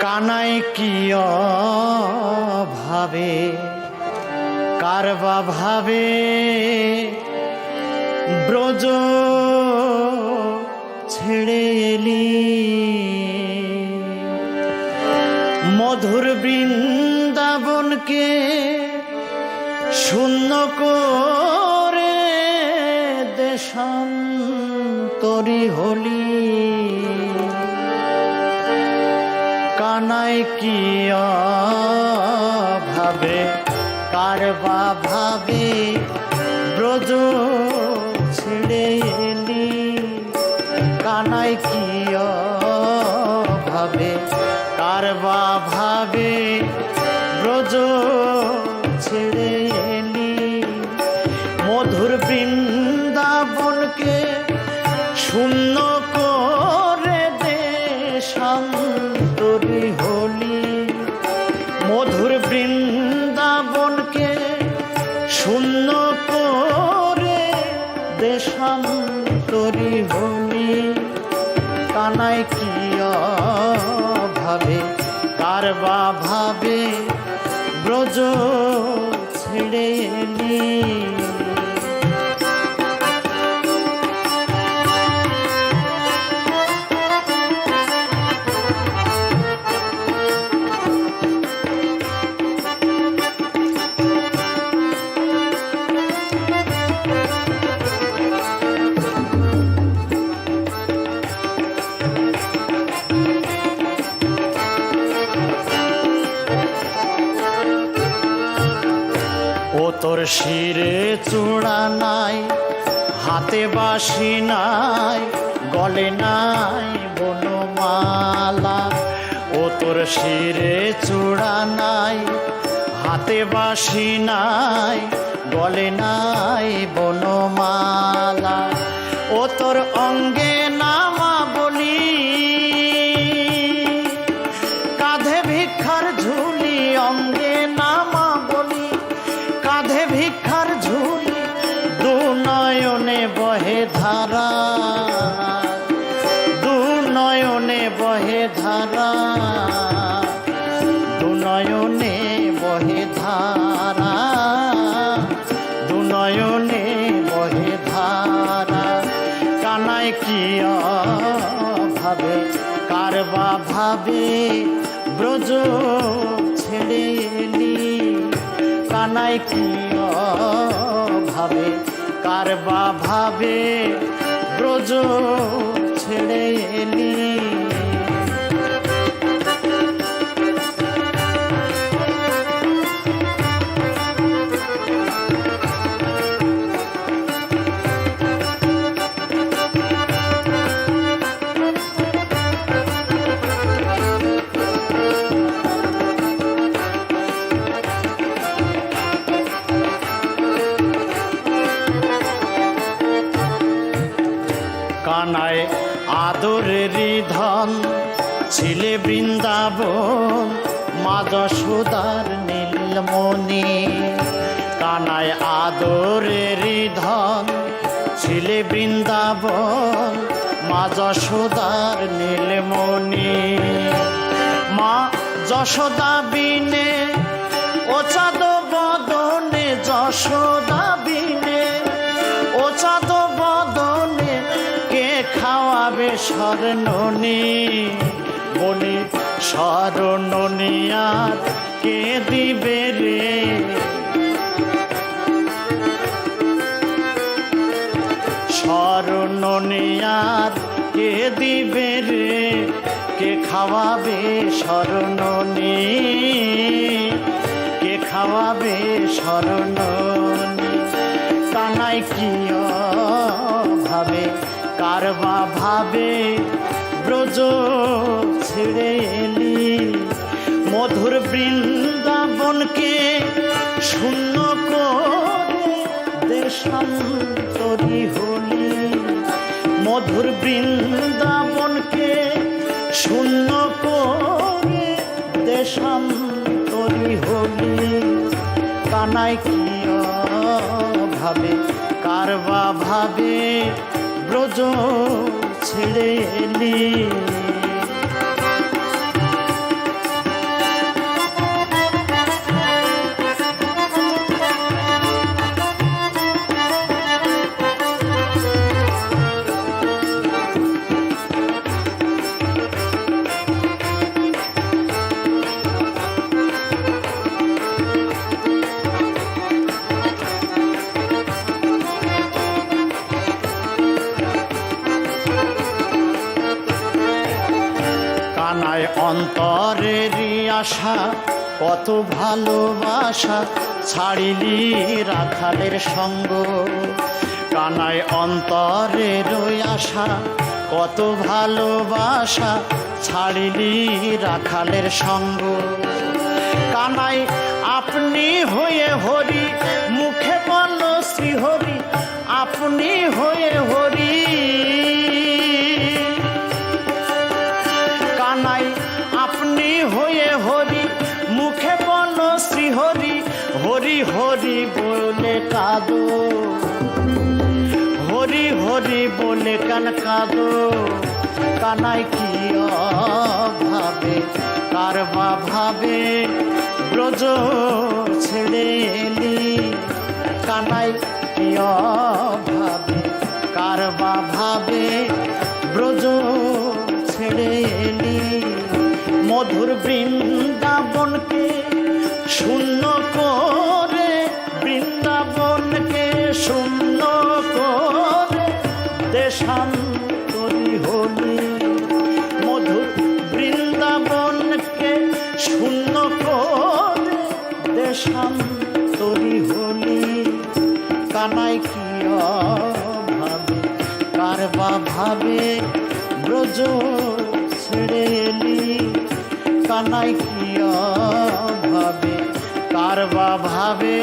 কানাই কি ভাবে কারবা ভাবে ব্রজ ছেড়ে এলি মধুর বৃন্দাবনকে শূন্য করে দেশান্তরী হলি কানাই কি ভাবে কারবা ভাবে ব্রজ ছেড়ে এলি কানাই কি ভাবে কারবা ভাবে ব্রজ ছেড়ে এলি মধুর বৃন্দাবনকে শূন্য করে দেশান্তরী হলি মধুর বৃন্দাবনকে শূন্য করে দেশান্তরী হলি কানাই কি ভাবে কারবা ভাবে ব্রজ ছেড়ে এলি ও তোর শিরে চূড়া নাই হাতে বাঁশি নাই গলে নাই বনমালা ও তোর শিরে চূড়া নাই হাতে বাঁশি নাই গলে নাই বনমালা ও তোর অঙ্গে নামা বলি কাঁধে ভিক্ষার ঝুলি অঙ্গে নামা বলি কাঁধে ভিক্ষার ঝুলি দু নয়নে বহে ধারা দু নয়নে বহে ধারা দু নয়নে বহে ধারা দু নয়নে বহে ধারা কানাই কি ভাবে কারবা ভাবে ব্রজ ছেড়ে এলি কানাই কি ভাবে কারবা ভাবে ব্রজ ছেড়ে এলি কানায় আদরেরই ধন ছিলে বৃন্দাবন মা যশোদার নীলমণি কানায় আদরেরই ধন ছিলে বৃন্দাবন মা যশোদার নীলমণি মা যশোদা বিনে ও চাঁদ বদনে যশোদা বিনে ও চাঁদ বদনে কে খাওয়াবে স্বর্ণনি বলি স্বর্ণনি আর কে দিবে রে স্বর্ণনি আর কে দিবে রে কে খাওয়াবে স্বর্ণনি কে খাওয়াবে স্বর্ণনি কানাই কি ভাবে কারবা ভাবে ব্রজ ছেড়ে এলি মধুর বৃন্দাবনকে শূন্য করে দেশান্তরী হলি মধুর বৃন্দাবনকে শূন্য করে দেশান্তরী হলি কানাই কি ভাবে কারবা ভাবে ব্রজ ছেড়ে এলি কানাই অন্তরেরই আশা কত ভালোবাসা ছাড়িলি রাখালের সঙ্গ। কানাই অন্তরের আশা কত ভালোবাসা ছাড়িলি রাখালের সঙ্গ। কানাই আপনি হয়ে হরি মুখে বল শ্রীহরি, আপনি হয়ে হরি। কানাই আপনি হয়ে হরি মুখে বল শ্রীহরি, হরি হরি বলে কাঁদো, হরি হরি বলে কান কাঁদো। কানাই কি ভাবে কার বা ভাবে ব্রজ ছেড়ে এলি। কানাই কি ভাবে কার বা ভাবে ব্রজ ছেড়ে এলি। মধুর বৃন্দাবনকে শূন্য করে, বৃন্দাবনকে শূন্য করে দেশান্তরী হলি। মধুর বৃন্দাবনকে শূন্য করে দেশান্তরী হলি। কানাই কি ভাবে কার বা ভাবে ব্রজ ছেড়ে এলি। কানাই কি ভাবে কার বা ভাবে